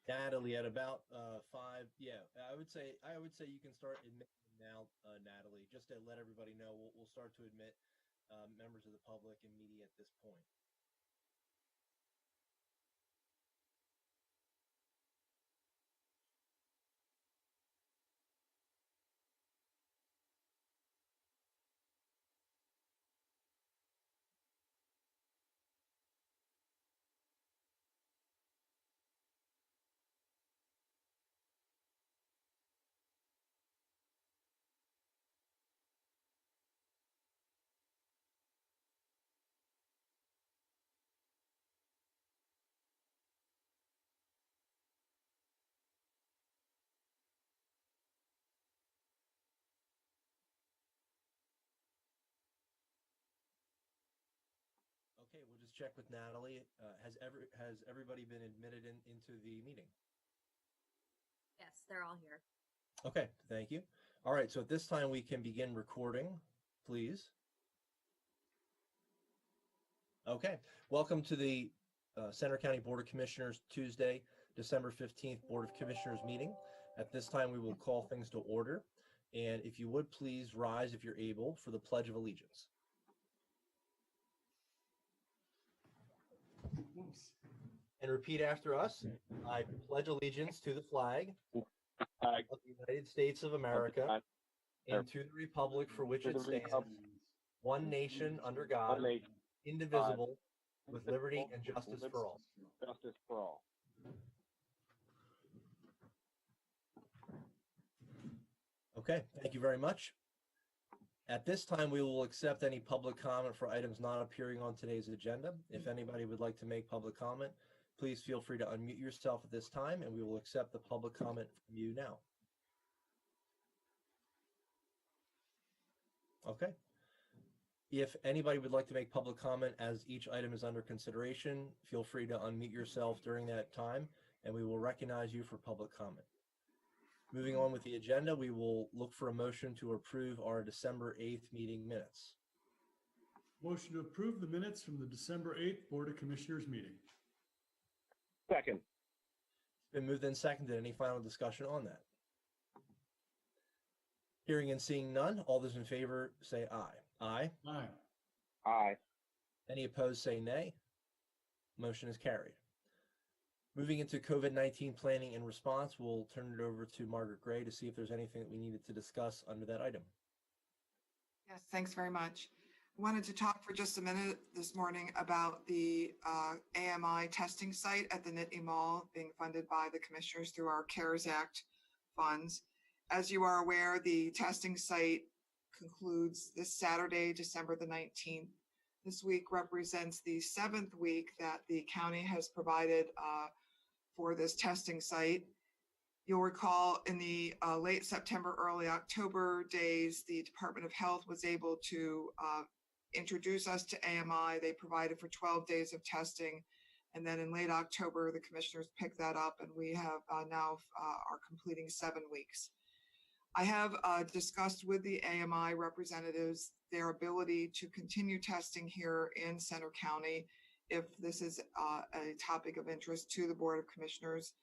Natalie, at about 5, yeah, I would say you can start admitting now, Natalie, just to let everybody know. We'll start to admit members of the public and media at this point. Okay, we'll just check with Natalie. Has everybody been admitted into the meeting? Yes, they're all here. Okay, thank you. All right, so at this time we can begin recording, please. Okay, welcome to the Center County Board of Commissioners Tuesday, December 15th Board of Commissioners meeting. At this time we will call things to order. And if you would please rise if you're able for the Pledge of Allegiance. And repeat after us. I pledge allegiance to the flag of the United States of America and to the republic for which it stands, one nation under God, indivisible, with liberty and justice for all. Justice for all. Okay, thank you very much. At this time, we will accept any public comment for items not appearing on today's agenda. If anybody would like to make public comment, please feel free to unmute yourself at this time, and we will accept the public comment from you now. Okay. If anybody would like to make public comment as each item is under consideration, feel free to unmute yourself during that time, and we will recognize you for public comment. Moving on with the agenda, we will look for a motion to approve our December 8th meeting minutes. Motion to approve the minutes from the December 8th Board of Commissioners meeting. Second. It's been moved and seconded. Any final discussion on that? Hearing and seeing none, all those in favor say aye. Aye. Aye. Aye. Any opposed say nay. Motion is carried. Moving into COVID-19 planning and response, we'll turn it over to Margaret Gray to see if there's anything that we needed to discuss under that item. Yes, thanks very much. I wanted to talk for just a minute this morning about the AMI testing site at the Nittany Mall being funded by the commissioners through our CARES Act funds. As you are aware, the testing site concludes this Saturday, December the 19th. This week represents the 7th week that the county has provided for this testing site. You'll recall in the late September, early October days, the Department of Health was able to introduce us to AMI. They provided for 12 days of testing. And then in late October, the commissioners picked that up, and we have now are completing 7 weeks. I have discussed with the AMI representatives their ability to continue testing here in Center County if this is a topic of interest to the Board of Commissioners.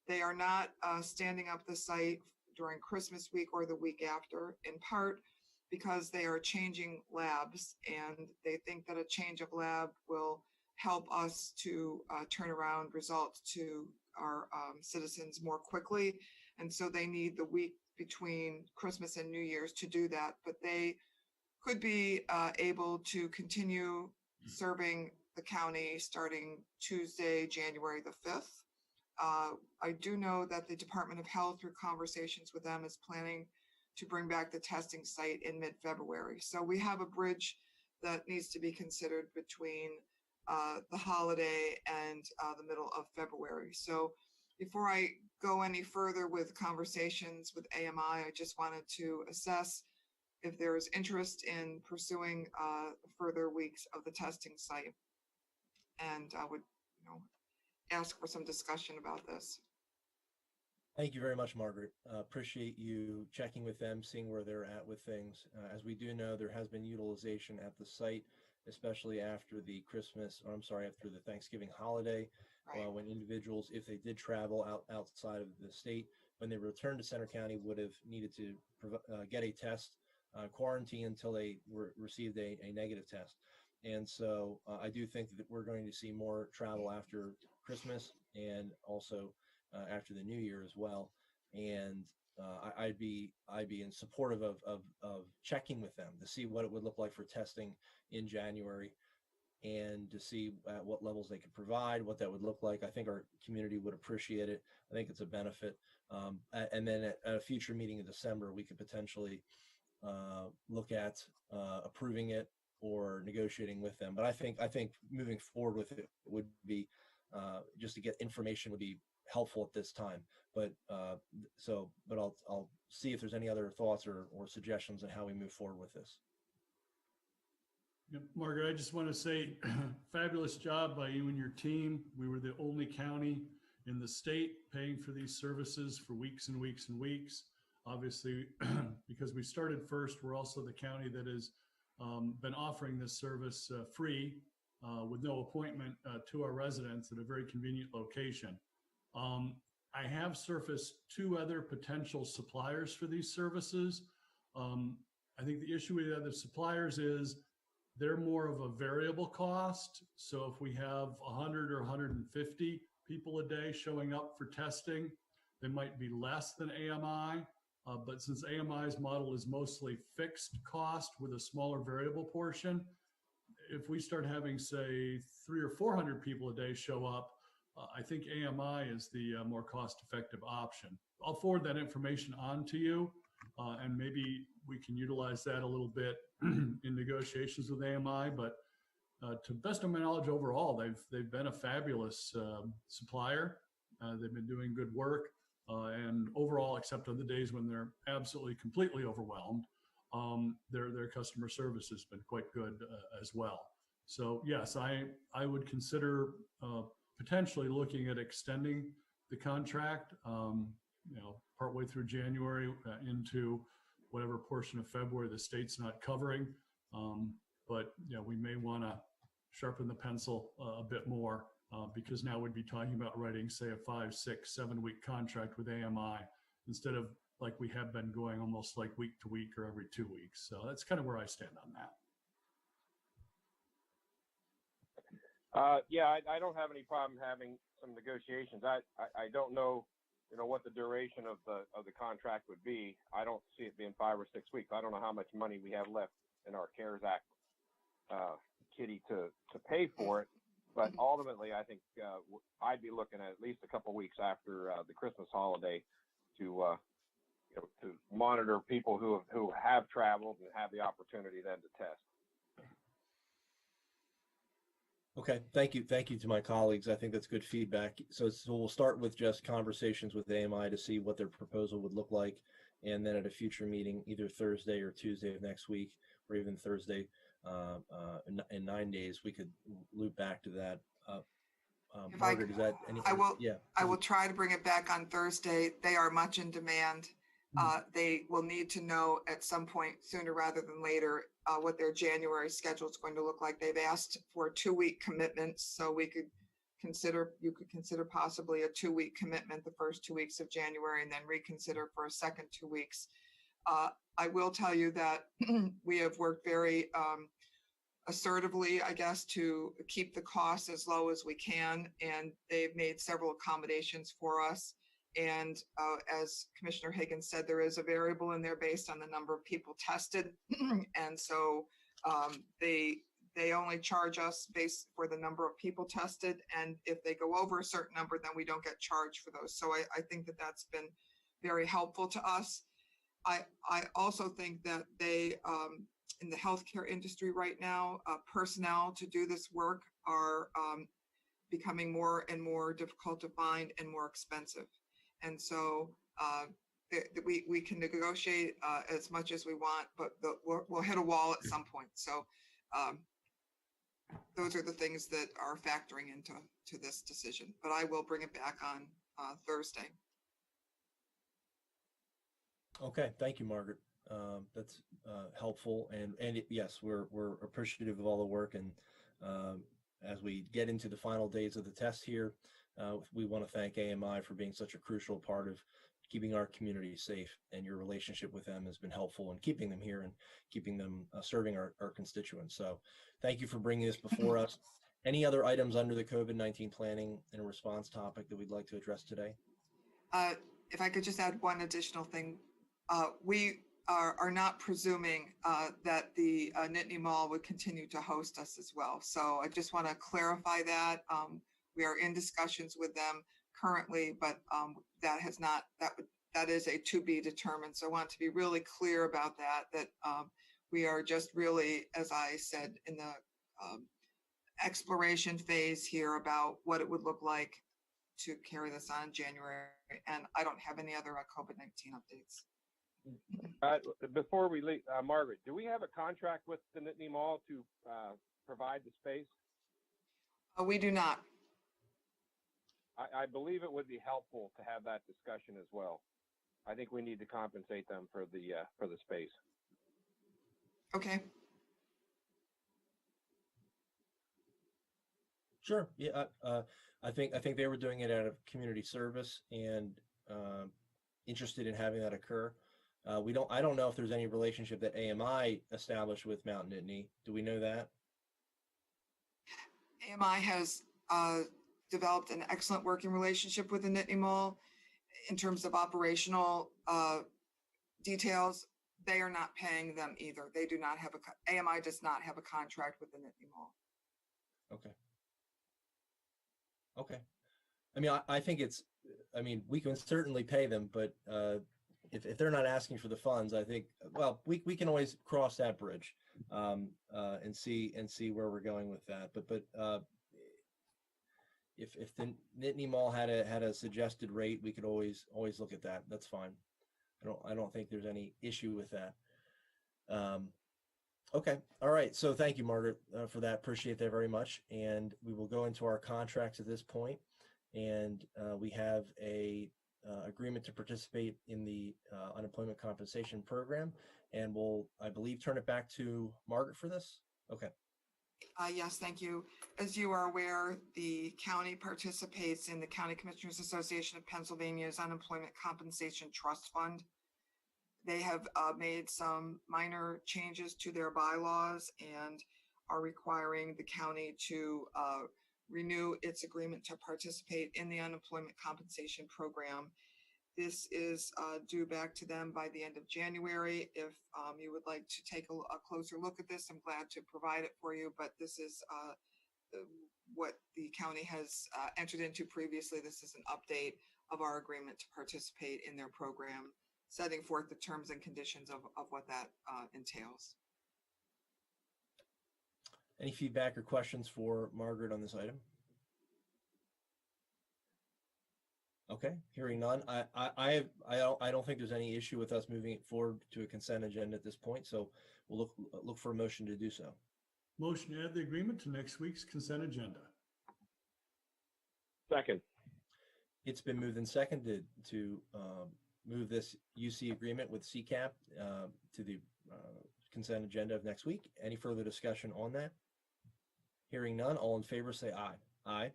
They are not standing up the site during Christmas week or the week after, in part because they are changing labs, and they think that a change of lab will help us to turn around results to our citizens more quickly. And so they need the week between Christmas and New Year's to do that, but they could be able to continue serving the county starting Tuesday, January the 5th. I do know that the Department of Health, through conversations with them, is planning to bring back the testing site in mid-February. So we have a bridge that needs to be considered between the holiday and the middle of February. So before I go any further with conversations with AMI, I just wanted to assess if there is interest in pursuing further weeks of the testing site. And I would, ask for some discussion about this. Thank you very much, Margaret. Appreciate you checking with them, seeing where they're at with things. As we do know, there has been utilization at the site, especially after the after the Thanksgiving holiday. Right. when individuals, if they did travel outside of the state, when they returned to Center County, would have needed to get a test, quarantine until they received a negative test. And so I do think that we're going to see more travel after Christmas and also after the New Year as well. And I'd be in supportive of checking with them to see what it would look like for testing in January, and to see at what levels they could provide, what that would look like. I think our community would appreciate it. I think it's a benefit. And then at a future meeting in December, we could potentially look at approving it or negotiating with them. But I think moving forward with it would be just to get information would be helpful at this time. But I'll see if there's any other thoughts or suggestions on how we move forward with this. Yep, Margaret, I just want to say fabulous job by you and your team. We were the only county in the state paying for these services for weeks and weeks and weeks. Obviously, because we started first, we're also the county that has been offering this service free with no appointment to our residents at a very convenient location. I have surfaced 2 other potential suppliers for these services. I think the issue with the other suppliers is they're more of a variable cost. So if we have 100 or 150 people a day showing up for testing, they might be less than AMI. But since AMI's model is mostly fixed cost with a smaller variable portion, if we start having, say, 300 or 400 people a day show up, I think AMI is the more cost-effective option. I'll forward that information on to you, and maybe we can utilize that a little bit in negotiations with AMI. But to best of my knowledge, overall, they've been a fabulous supplier. They've been doing good work, and overall, except on the days when they're absolutely completely overwhelmed, their customer service has been quite good as well. So yes, I would consider potentially looking at extending the contract, partway through January into whatever portion of February the state's not covering. But we may want to sharpen the pencil a bit more because now we'd be talking about writing, say, a 5, 6, 7-week contract with AMI instead of like we have been going almost like week to week or every 2 weeks. So that's kind of where I stand on that. I don't have any problem having some negotiations. I don't know, what the duration of the contract would be. I don't see it being 5 or 6 weeks. I don't know how much money we have left in our CARES Act kitty to pay for it. But ultimately, I think I'd be looking at least a couple weeks after the Christmas holiday to monitor people who have traveled and have the opportunity then to test. Okay, thank you to my colleagues. I think that's good feedback. So we'll start with just conversations with AMI to see what their proposal would look like, and then at a future meeting, either Thursday or Tuesday of next week, or even Thursday in 9 days, we could loop back to that. Margaret, is that anything? I will try to bring it back on Thursday. They are much in demand. They will need to know at some point sooner rather than later what their January schedule is going to look like. They've asked for 2-week commitments, so you could consider possibly a 2-week commitment the first 2 weeks of January, and then reconsider for a second 2 weeks. I will tell you that we have worked very assertively, I guess, to keep the costs as low as we can, and they've made several accommodations for us. And as Commissioner Higgins said, there is a variable in there based on the number of people tested. And so they only charge us based for the number of people tested. And if they go over a certain number, then we don't get charged for those. So I think that that's been very helpful to us. I also think that they, in the healthcare industry right now, personnel to do this work are becoming more and more difficult to find and more expensive. And so we can negotiate as much as we want, but we'll hit a wall at some point. So those are the things that are factoring into this decision. But I will bring it back on Thursday. Okay, thank you, Margaret. That's helpful, and yes, we're appreciative of all the work. And as we get into the final days of the test here, we want to thank AMI for being such a crucial part of keeping our community safe, and your relationship with them has been helpful in keeping them here and keeping them serving our constituents. So thank you for bringing this before us. Any other items under the COVID-19 planning and response topic that we'd like to address today? If I could just add one additional thing, we are not presuming that the Nittany Mall would continue to host us as well. So I just want to clarify that. We are in discussions with them currently, but that is a to be determined. So I want to be really clear about that we are just really, as I said, in the exploration phase here about what it would look like to carry this on in January. And I don't have any other COVID-19 updates. Before we leave, Margaret, do we have a contract with the Nittany Mall to provide the space? We do not. I believe it would be helpful to have that discussion as well. I think we need to compensate them for the space. Okay. Sure. Yeah. I think they were doing it out of community service and interested in having that occur. I don't know if there's any relationship that AMI established with Mount Nittany. Do we know that? AMI has developed an excellent working relationship with the Nittany Mall in terms of operational details. They are not paying them either. They do not have AMI does not have a contract with the Nittany Mall. Okay. Okay. I mean, I think we can certainly pay them, but if they're not asking for the funds, I think, well, we can always cross that bridge and see where we're going with that. But if the Nittany Mall had a suggested rate, we could always look at that. That's fine. I don't think there's any issue with that. Okay. All right. So thank you, Margaret, for that. Appreciate that very much. And we will go into our contracts at this point. And we have a agreement to participate in the unemployment compensation program. And we'll, I believe, turn it back to Margaret for this. Okay. Yes, thank you. As you are aware, the county participates in the County Commissioners Association of Pennsylvania's Unemployment Compensation Trust Fund. They have made some minor changes to their bylaws and are requiring the county to renew its agreement to participate in the unemployment compensation program. This is due back to them by the end of January. If you would like to take a closer look at this, I'm glad to provide it for you, but this is what the county has entered into previously. This is an update of our agreement to participate in their program, setting forth the terms and conditions of what that entails. Any feedback or questions for Margaret on this item? Okay, hearing none. I don't think there's any issue with us moving it forward to a consent agenda at this point. So we'll look for a motion to do so. Motion to add the agreement to next week's consent agenda. Second. It's been moved and seconded to move this UC agreement with CCAP to the consent agenda of next week. Any further discussion on that? Hearing none, all in favor say aye. Aye.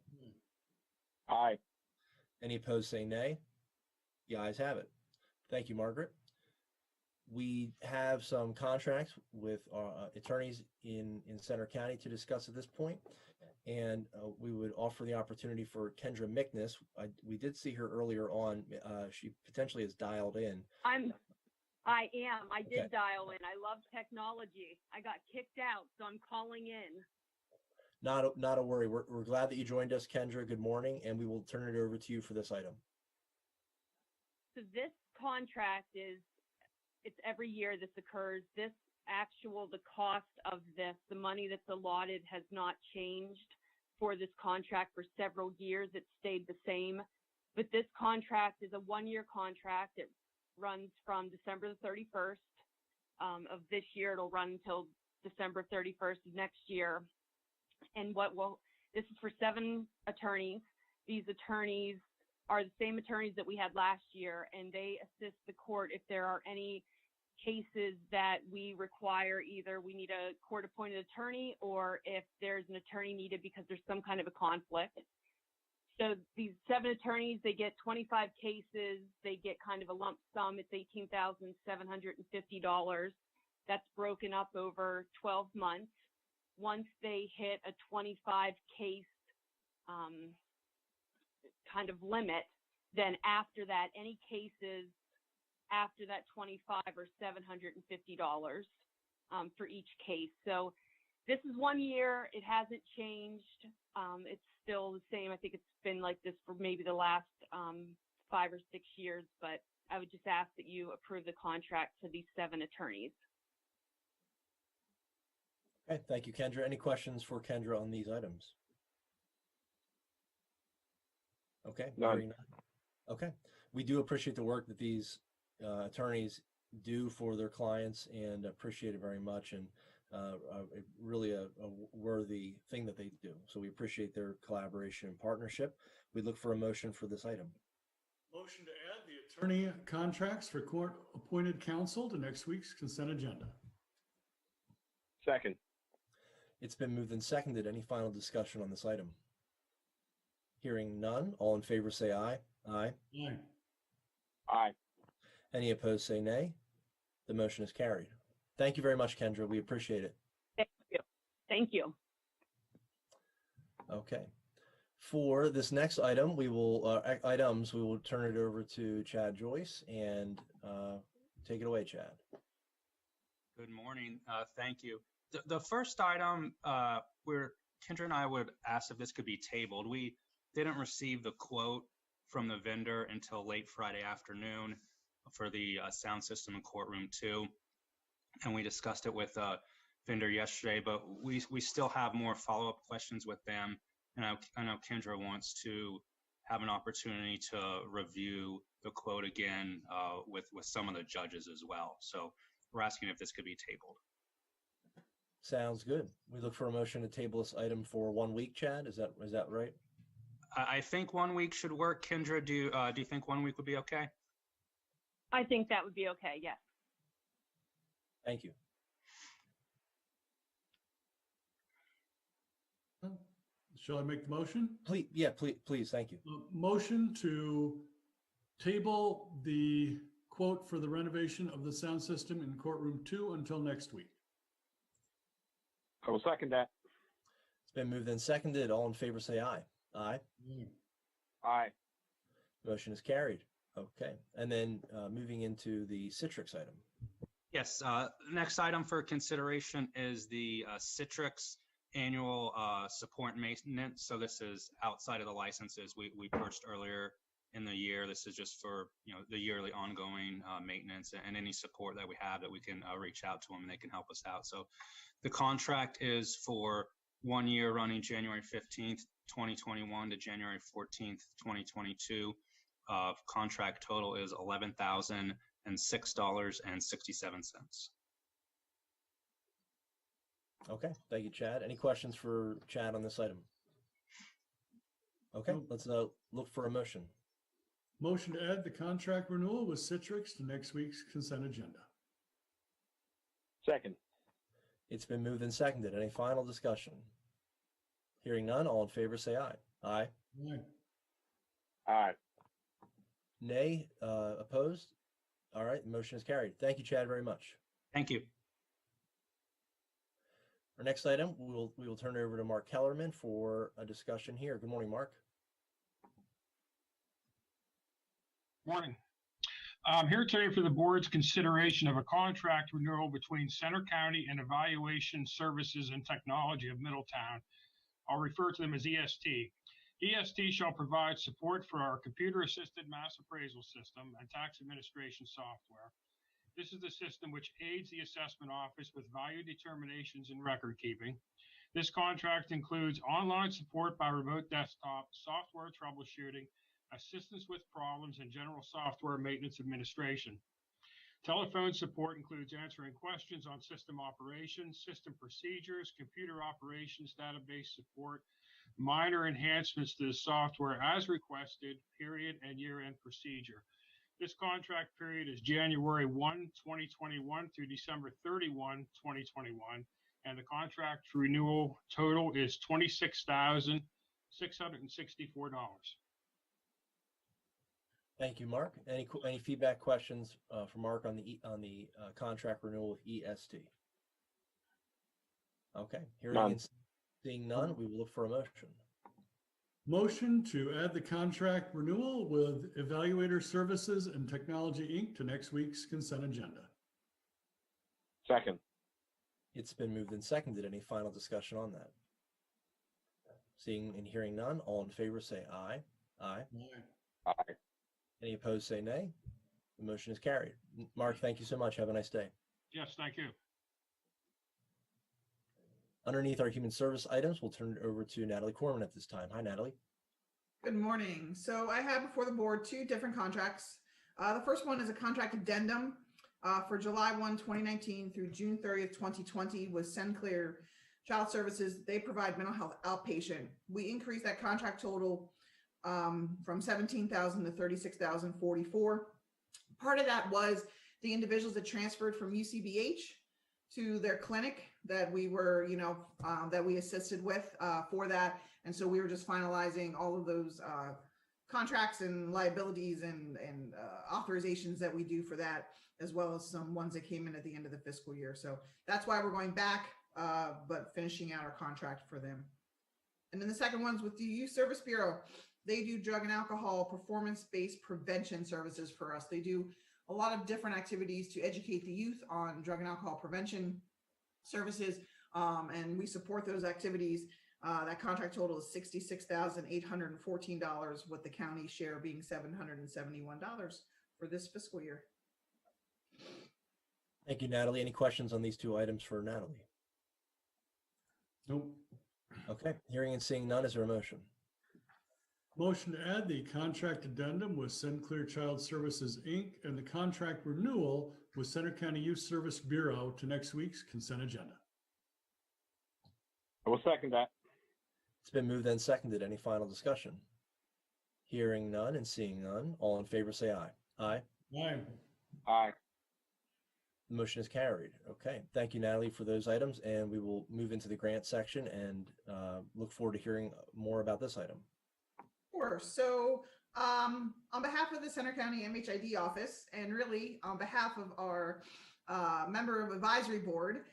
Aye. Any opposed say nay. The ayes have it. Thank you, Margaret. We have some contracts with attorneys in Center County to discuss at this point. And we would offer the opportunity for Kendra Mickness. We did see her earlier on. She potentially has dialed in. I am. I did Okay. dial in. I love technology. I got kicked out, so I'm calling in. Not a worry. We're glad that you joined us, Kendra. Good morning, and we will turn it over to you for this item. So this contract it's every year this occurs. The cost of this, the money that's allotted has not changed for this contract for several years. It stayed the same. But this contract is a one-year contract. It runs from December the 31st of this year. It'll run until December 31st of next year. And this is for 7 attorneys. These attorneys are the same attorneys that we had last year, and they assist the court if there are any cases that we require. Either we need a court-appointed attorney, or if there's an attorney needed because there's some kind of a conflict. So these 7 attorneys, they get 25 cases. They get kind of a lump sum. It's $18,750. That's broken up over 12 months. Once they hit a 25 case kind of limit, then after that, any cases after that 25 are $750 for each case. So this is 1 year. It hasn't changed. It's still the same. I think it's been like this for maybe the last 5 or 6 years, but I would just ask that you approve the contract for these 7 attorneys. Okay, thank you, Kendra. Any questions for Kendra on these items? Okay, None. hearing none. Okay, we do appreciate the work that these attorneys do for their clients and appreciate it very much, and really a worthy thing that they do. So we appreciate their collaboration and partnership. We look for a motion for this item. Motion to add the attorney contracts for court-appointed counsel to next week's consent agenda. Second. It's been moved and seconded. Any final discussion on this item? Hearing none, all in favor say aye. Aye. Aye. Aye. Any opposed say nay. The motion is carried. Thank you very much, Kendra. We appreciate it. Thank you. Thank you. Okay. For this next item, we will turn it over to Chad Joyce and take it away, Chad. Good morning. Thank you. The first item where Kendra and I would ask if this could be tabled. We didn't receive the quote from the vendor until late Friday afternoon for the sound system in courtroom 2. And we discussed it with vendor yesterday, but we still have more follow-up questions with them. And I know Kendra wants to have an opportunity to review the quote again with some of the judges as well. So we're asking if this could be tabled. Sounds good. We look for a motion to table this item for 1 week, Chad. Is that right? I think 1 week should work. Kendra, do you think 1 week would be okay? I think that would be okay. Yes. Thank you. Shall I make the motion? Please, please. Thank you. Motion to table the quote for the renovation of the sound system in courtroom 2 until next week. I will second that. It's been moved and seconded. All in favor say aye. Aye. Aye. Motion is carried. Okay. And then moving into the Citrix item. Yes. Next item for consideration is the Citrix annual support and maintenance. So this is outside of the licenses we purchased earlier in the year. This is just for the yearly ongoing maintenance and any support that we have that we can reach out to them and they can help us out. So the contract is for 1 year running January 15th, 2021 to January 14th, 2022. Contract total is $11,006.67. Okay. Thank you, Chad. Any questions for Chad on this item? Okay. Let's look for a motion. Motion to add the contract renewal with Citrix to next week's consent agenda. Second. It's been moved and seconded. Any final discussion? Hearing none, all in favor say aye. Aye. Aye. Aye. Nay. Opposed? All right. The motion is carried. Thank you, Chad, very much. Thank you. Our next item, we will turn it over to Mark Kellerman for a discussion here. Good morning, Mark. Morning. I'm here today for the board's consideration of a contract renewal between Center County and Evaluation Services and Technology of Middletown. I'll refer to them as EST. EST shall provide support for our computer-assisted mass appraisal system and tax administration software. This is the system which aids the assessment office with value determinations and record keeping. This contract includes online support by remote desktop, software troubleshooting, assistance with problems, and general software maintenance administration. Telephone support includes answering questions on system operations, system procedures, computer operations, database support, minor enhancements to the software as requested, period, and year-end procedure. This contract period is January 1, 2021 through December 31, 2021, and the contract renewal total is $26,000 $664. Thank you, Mark. Any feedback, questions for Mark on the contract renewal with EST? Okay, hearing None. and seeing none, we will look for a motion. Motion to add the contract renewal with Evaluator Services and Technology, Inc. to next week's consent agenda. Second. It's been moved and seconded. Any final discussion on that? Seeing and hearing none, all in favor say aye. Aye. Aye. Any opposed say nay. The motion is carried. Mark, thank you so much. Have a nice day. Yes, thank you. Underneath our human service items, we'll turn it over to Natalie Corman at this time. Hi, Natalie. Good morning. So I have before the board two different contracts. The first one is a contract addendum for July 1, 2019 through June 30th, 2020 with Sinclair Child Services. They provide mental health outpatient. We increased that contract total from $17,000 to $36,044. Part of that was the individuals that transferred from UCBH to their clinic that we were, that we assisted with for that. And so we were just finalizing all of those contracts and liabilities and authorizations that we do for that, as well as some ones that came in at the end of the fiscal year. So that's why we're going back, but finishing out our contract for them. And then the second one's with the Youth Service Bureau. They do drug and alcohol performance-based prevention services for us. They do a lot of different activities to educate the youth on drug and alcohol prevention services, and we support those activities. That contract total is $66,814, with the county share being $771 for this fiscal year. Thank you, Natalie. Any questions on these two items for Natalie? Nope. Okay, hearing and seeing none, is there a motion? Motion to add the contract addendum with Sinclair Child Services, Inc. and the contract renewal with Center County Youth Service Bureau to next week's consent agenda. I will second that. It's been moved and seconded. Any final discussion? Hearing none and seeing none, all in favor say aye. Aye. Aye. Aye. The motion is carried. Okay, thank you, Natalie, for those items, and we will move into the grant section and look forward to hearing more about this item. Sure. So on behalf of the Center County MHID office, and really on behalf of our member of advisory board,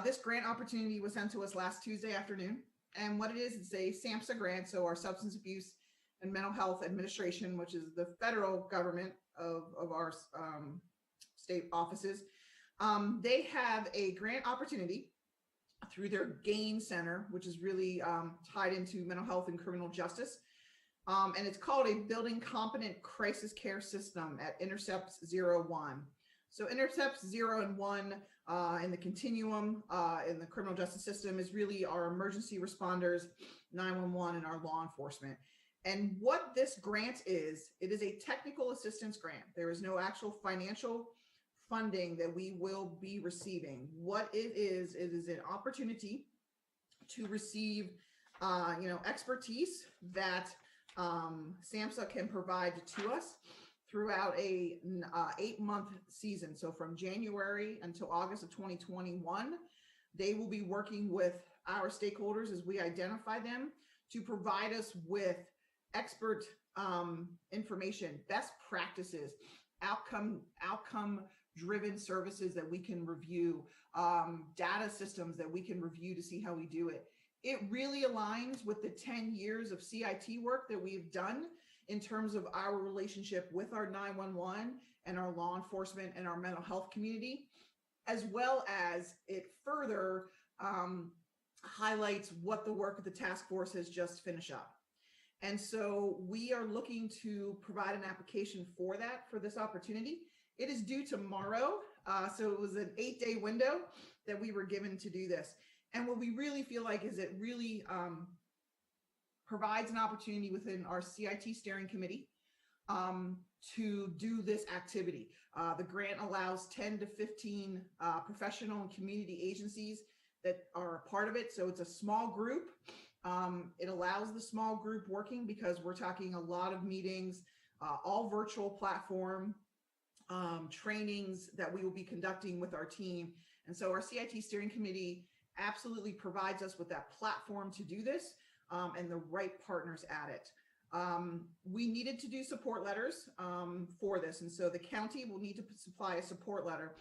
this grant opportunity was sent to us last Tuesday afternoon. And what it is, it's a SAMHSA grant, so our Substance Abuse and Mental Health Administration, which is the federal government of our state offices. They have a grant opportunity through their GAIN Center, which is really tied into mental health and criminal justice. And it's called a Building Competent Crisis Care System at Intercepts 01. So Intercepts 0 and 1 in the continuum in the criminal justice system is really our emergency responders, 911, and our law enforcement. And what this grant is, it is a technical assistance grant. There is no actual financial funding that we will be receiving. What it is an opportunity to receive, expertise that SAMHSA can provide to us throughout a 8-month season. So from January until August of 2021, they will be working with our stakeholders as we identify them to provide us with expert information, best practices, outcome driven services that we can review, data systems that we can review to see how we do it. It really aligns with the 10 years of CIT work that we've done in terms of our relationship with our 911 and our law enforcement and our mental health community, as well as it further highlights what the work of the task force has just finished up. And so we are looking to provide an application for this opportunity. It is due tomorrow. So it was an 8-day window that we were given to do this. And what we really feel like is it really provides an opportunity within our CIT steering committee to do this activity. The grant allows 10 to 15 professional and community agencies that are a part of it. So it's a small group. It allows the small group working because we're talking a lot of meetings, all virtual platform, trainings that we will be conducting with our team. And so our CIT steering committee absolutely provides us with that platform to do this. and the right partners at it. We needed to do support letters for this, and so the county will need to supply a support letter.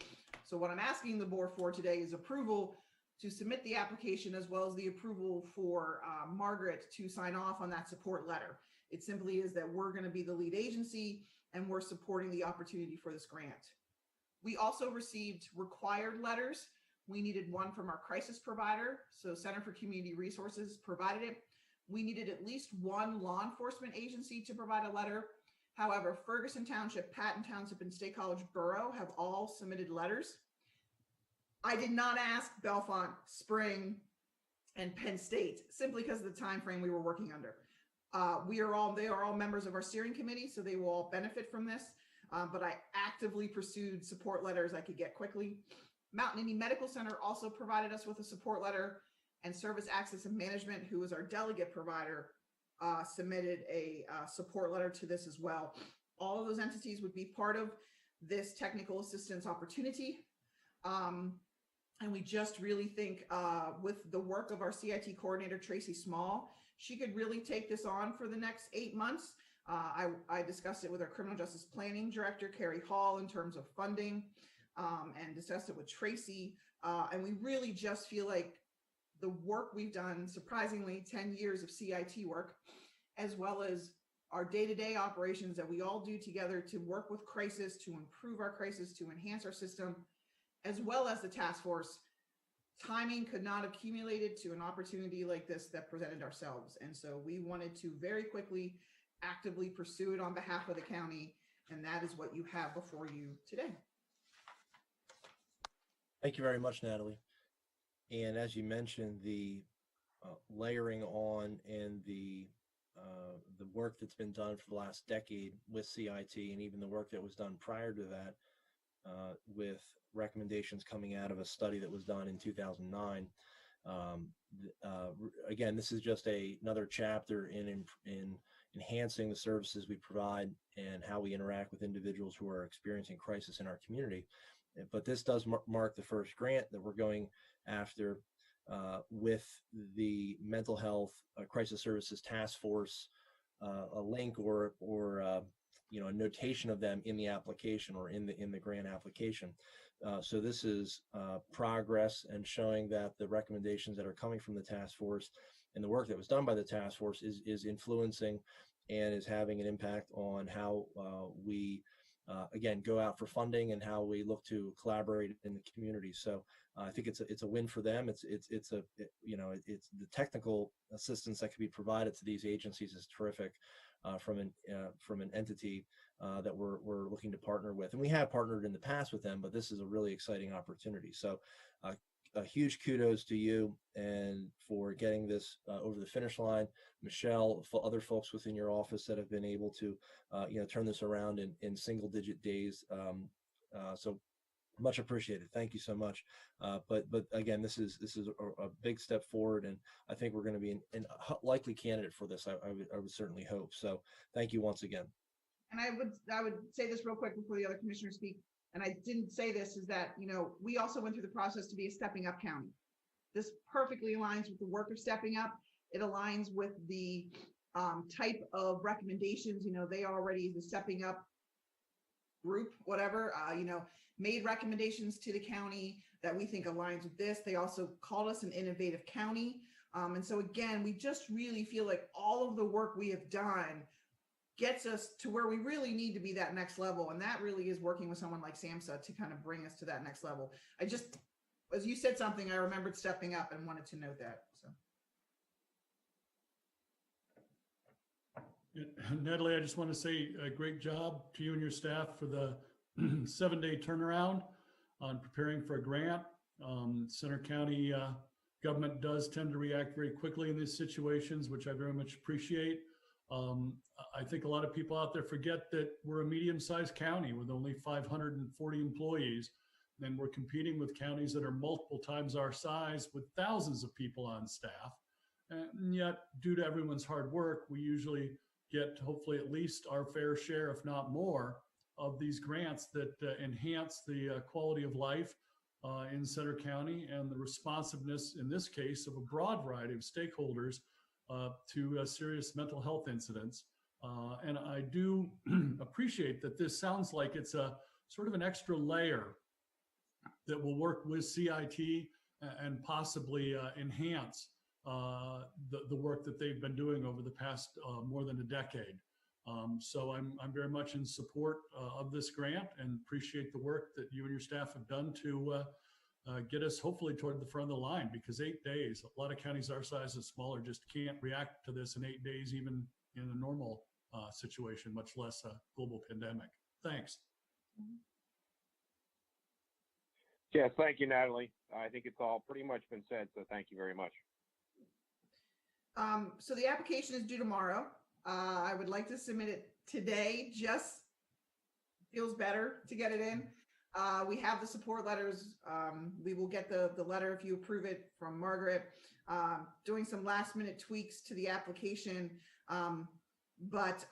So what I'm asking the board for today is approval to submit the application, as well as the approval for Margaret to sign off on that support letter. It simply is that we're going to be the lead agency and we're supporting the opportunity for this grant. We also received required letters. We needed one from our crisis provider, so Center for Community Resources provided it. We needed at least one law enforcement agency to provide a letter. However, Ferguson Township, Patton Township, and State College Borough have all submitted letters. I did not ask Bellefonte, Spring, and Penn State, simply because of the time frame we were working under. They are all members of our steering committee, so they will all benefit from this. But I actively pursued support letters I could get quickly. Mountain Indian Medical Center also provided us with a support letter, and Service Access and Management, who is our delegate provider, submitted a support letter to this as well. All of those entities would be part of this technical assistance opportunity. And we just really think with the work of our CIT coordinator, Tracy Small, she could really take this on for the next 8 months. I discussed it with our criminal justice planning director, Carrie Hall, in terms of funding, and discussed it with Tracy. And we really just feel like the work we've done, surprisingly, 10 years of CIT work, as well as our day-to-day operations that we all do together to work with crisis, to improve our crisis, to enhance our system, as well as the task force, timing could not have accumulated to an opportunity like this that presented ourselves. And so we wanted to very quickly, actively pursue it on behalf of the county. And that is what you have before you today. Thank you very much, Natalie. And as you mentioned, the layering on and the work that's been done for the last decade with CIT, and even the work that was done prior to that, with recommendations coming out of a study that was done in 2009. Again, this is just another chapter in enhancing the services we provide and how we interact with individuals who are experiencing crisis in our community. But this does mark the first grant that we're going after with the Mental Health Crisis Services Task Force, a link or a notation of them in the application or in the grant application. So this is progress and showing that the recommendations that are coming from the task force and the work that was done by the task force is influencing and is having an impact on how we again go out for funding and how we look to collaborate in the community. So I think it's a win for them. It's the technical assistance that can be provided to these agencies is terrific. From an entity that we're looking to partner with, and we have partnered in the past with them, but this is a really exciting opportunity. So a huge kudos to you and for getting this over the finish line, Michelle, for other folks within your office that have been able to turn this around in single-digit days. So much appreciated. Thank you so much. But again, this is a big step forward, and I think we're going to be a likely candidate for this. I would certainly hope. So thank you once again. And I would say this real quick before the other commissioners speak. And I didn't say this, is that, we also went through the process to be a stepping up county. This perfectly aligns with the work of stepping up. It aligns with the type of recommendations, they already, the stepping up group, whatever, made recommendations to the county that we think aligns with this. They also called us an innovative county. And so again, we just really feel like all of the work we have done gets us to where we really need to be that next level. And that really is working with someone like SAMHSA to kind of bring us to that next level. As you said something, I remembered stepping up and wanted to note that. So. Natalie, I just want to say a great job to you and your staff for the 7-day turnaround on preparing for a grant. Center County government does tend to react very quickly in these situations, which I very much appreciate. I think a lot of people out there forget that we're a medium-sized county with only 540 employees, and we're competing with counties that are multiple times our size with thousands of people on staff. And yet, due to everyone's hard work, we usually get hopefully at least our fair share, if not more, of these grants that enhance the quality of life in Center County and the responsiveness, in this case, of a broad variety of stakeholders to serious mental health incidents. And I do appreciate that this sounds like it's a sort of an extra layer that will work with CIT and possibly enhance the work that they've been doing over the past more than a decade. So I'm very much in support of this grant and appreciate the work that you and your staff have done to get us hopefully toward the front of the line, because 8 days, a lot of counties our size and smaller just can't react to this in 8 days, even in a normal situation, much less a global pandemic. Thanks. Yes, thank you, Natalie. I think it's all pretty much been said, so thank you very much. So the application is due tomorrow. I would like to submit it today. Just feels better to get it in. We have the support letters. We will get the letter if you approve it from Margaret. Doing some last minute tweaks to the application. But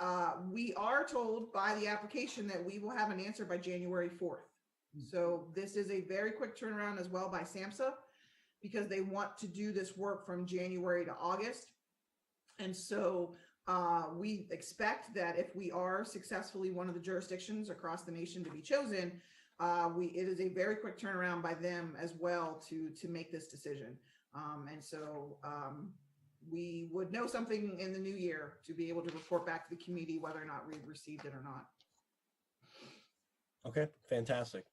we are told by the application that we will have an answer by January 4th. So this is a very quick turnaround as well by SAMHSA, because they want to do this work from January to August. And so we expect that if we are successfully one of the jurisdictions across the nation to be chosen, it is a very quick turnaround by them as well to make this decision. And so we would know something in the new year to be able to report back to the committee whether or not we've received it or not. Okay, fantastic.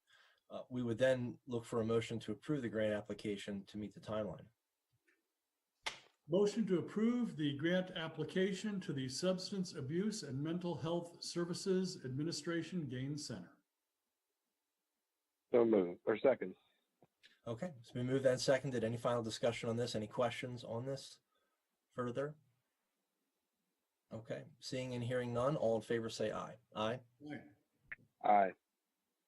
We would then look for a motion to approve the grant application to meet the timeline. Motion to approve the grant application to the Substance Abuse and Mental Health Services Administration Gaines Center. So moved, or second. Okay, it's been moved and seconded. Any final discussion on this? Any questions on this further? Okay, seeing and hearing none, all in favor say aye. Aye. Aye.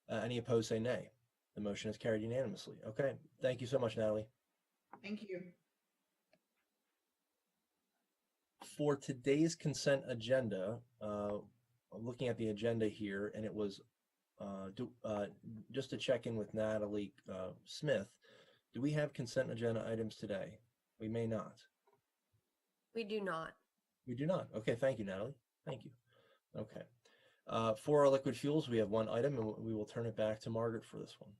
Any opposed say nay. The motion is carried unanimously. Okay, thank you so much, Natalie. Thank you. For today's consent agenda, I'm looking at the agenda here, and it was just to check in with Natalie Smith. Do we have consent agenda items today? We may not. We do not. We do not. Okay, thank you, Natalie. Thank you. Okay. For our liquid fuels, we have one item, and we will turn it back to Margaret for this one.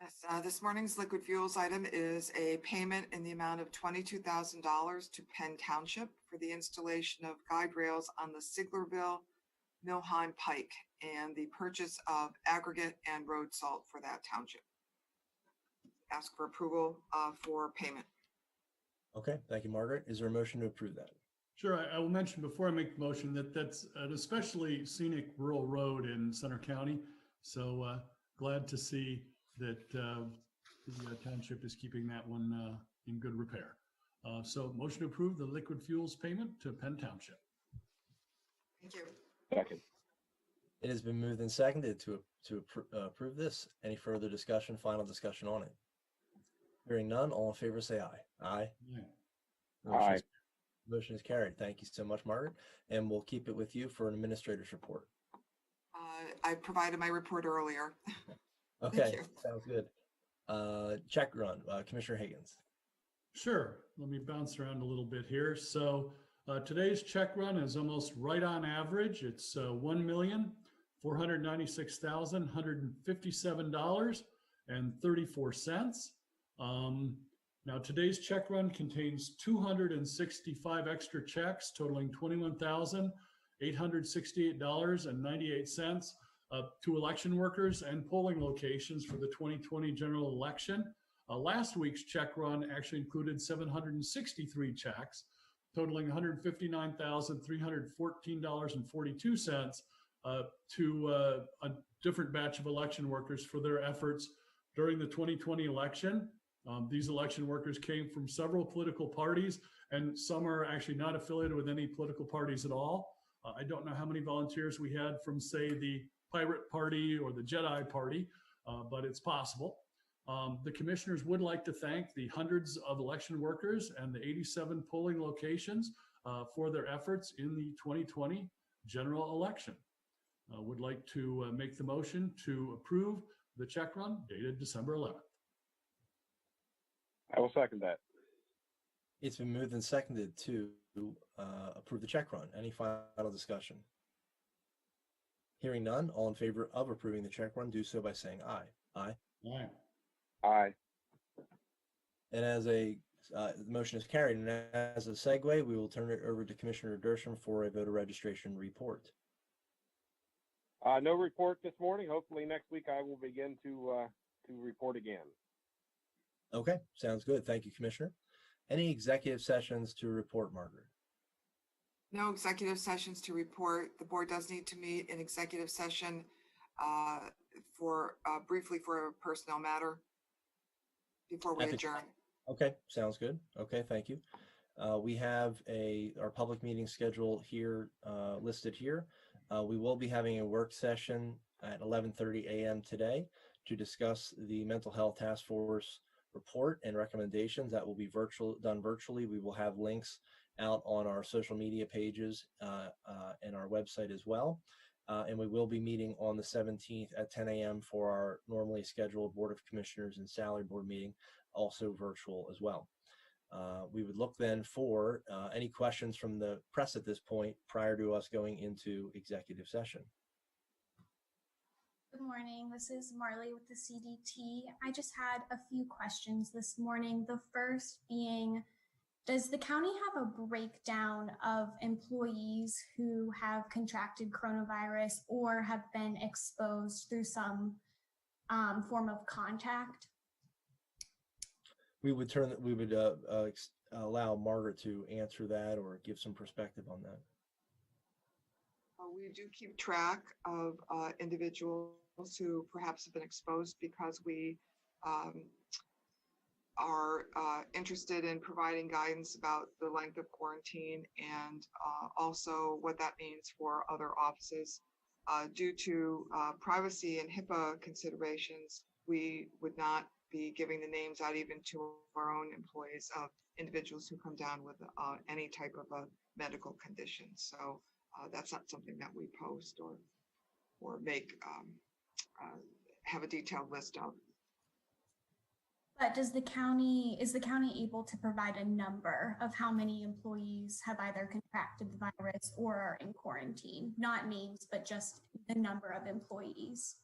Yes, this morning's liquid fuels item is a payment in the amount of $22,000 to Penn Township for the installation of guide rails on the Siglerville-Milheim Pike and the purchase of aggregate and road salt for that township. Ask for approval for payment. Okay, thank you, Margaret. Is there a motion to approve that? Sure. I will mention before I make the motion that that's an especially scenic rural road in Center County. So glad to see that the township is keeping that one in good repair. So motion to approve the liquid fuels payment to Penn Township. Thank you. Second. It has been moved and seconded to approve this. Any further discussion, final discussion on it? Hearing none, all in favor say aye. Aye. Yeah. Aye. Motion is carried. Thank you so much, Margaret. And we'll keep it with you for an administrator's report. I provided my report earlier. Okay, sounds good. Check run, Commissioner Higgins. Sure. Let me bounce around a little bit here. So today's check run is almost right on average. It's $1,496,157.34. Now today's check run contains 265 extra checks totaling $21,868.98 to election workers and polling locations for the 2020 general election. Last week's check run actually included 763 checks totaling $159,314.42 to a different batch of election workers for their efforts during the 2020 election. These election workers came from several political parties, and some are actually not affiliated with any political parties at all. I don't know how many volunteers we had from, say, the Pirate Party or the Jedi Party, but it's possible. The commissioners would like to thank the hundreds of election workers and the 87 polling locations for their efforts in the 2020 general election. Would like to make the motion to approve the check run dated December 11th. I will second that. It's been moved and seconded to approve the check run. Any final discussion? Hearing none, all in favor of approving the check run, do so by saying aye. Aye. Aye. Aye. And as the motion is carried, and as a segue, we will turn it over to Commissioner Dersham for a voter registration report. No report this morning. Hopefully next week I will begin to report again. Okay, sounds good. Thank you, Commissioner. Any executive sessions to report, Margaret? No executive sessions to report. The board does need to meet in executive session briefly for a personnel matter before we adjourn. Okay, sounds good. Okay, thank you. We have our public meeting schedule here listed here. We will be having a work session at 11:30 a.m. today to discuss the mental health task force report and recommendations. That will be done virtually. We will have links out on our social media pages and our website as well. And we will be meeting on the 17th at 10 a.m. for our normally scheduled Board of Commissioners and Salary Board meeting, also virtual as well. We would look then for any questions from the press at this point prior to us going into executive session. Good morning. This is Marley with the CDT. I just had a few questions this morning. The first being, does the county have a breakdown of employees who have contracted coronavirus or have been exposed through some form of contact? We would allow Margaret to answer that or give some perspective on that. We do keep track of individuals who perhaps have been exposed because we are interested in providing guidance about the length of quarantine and also what that means for other offices. Due to privacy and HIPAA considerations, we would not be giving the names out even to our own employees of individuals who come down with any type of a medical condition. So that's not something that we post or make have a detailed list of. But is the county able to provide a number of how many employees have either contracted the virus or are in quarantine? Not names, but just the number of employees.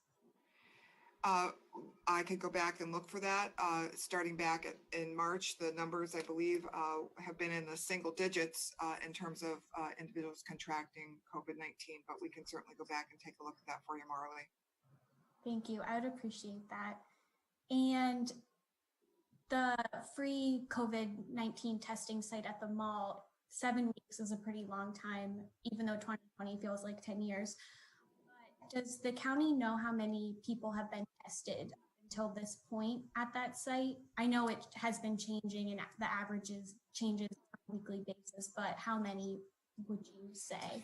I could go back and look for that. Starting back in March, the numbers, I believe, have been in the single digits in terms of individuals contracting COVID-19, but we can certainly go back and take a look at that for you, Marley. Thank you. I would appreciate that. And the free COVID-19 testing site at the mall, 7 weeks is a pretty long time, even though 2020 feels like 10 years. Does the county know how many people have been tested until this point at that site? I know it has been changing and the averages changes on a weekly basis, but how many would you say?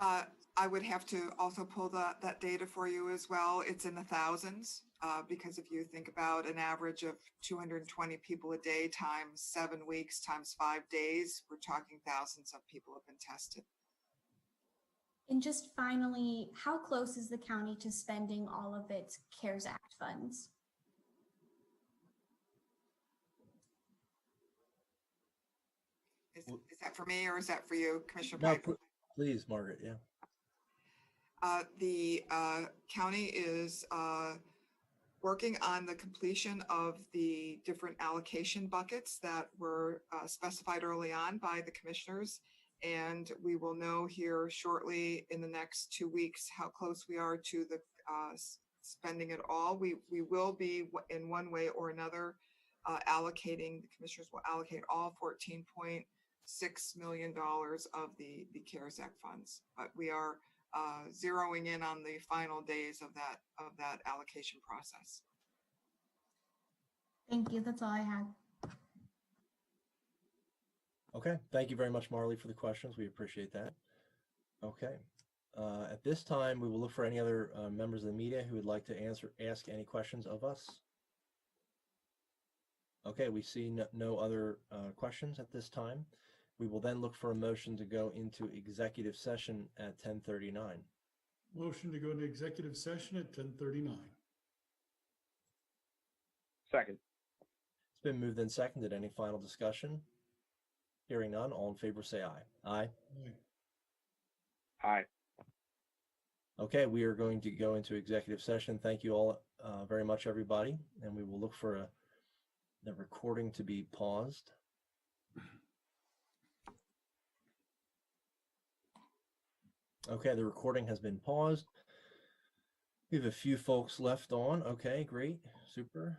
I would have to also pull that data for you as well. It's in the thousands because if you think about an average of 220 people a day times 7 weeks times 5 days, we're talking thousands of people have been tested. And just finally, how close is the county to spending all of its CARES Act funds? Is that for me or is that for you, Commissioner No, Pike? please, Margaret, yeah. The county is working on the completion of the different allocation buckets that were specified early on by the commissioners. And we will know here shortly in the next 2 weeks how close we are to the spending it all. We will be in one way or another allocating, the commissioners will allocate all $14.6 million of the CARES Act funds. But we are zeroing in on the final days of that allocation process. Thank you. That's all I had. Okay, thank you very much, Marley, for the questions. We appreciate that. Okay, at this time, we will look for any other members of the media who would like to ask any questions of us. Okay, we see no other questions at this time. We will then look for a motion to go into executive session at 10:39. Motion to go into executive session at 10:39. Second. It's been moved and seconded. Any final discussion? Hearing none, all in favor say aye. Aye. Aye. Okay, we are going to go into executive session. Thank you all very much, everybody. And we will look for the recording to be paused. Okay, the recording has been paused. We have a few folks left on. Okay, great, super.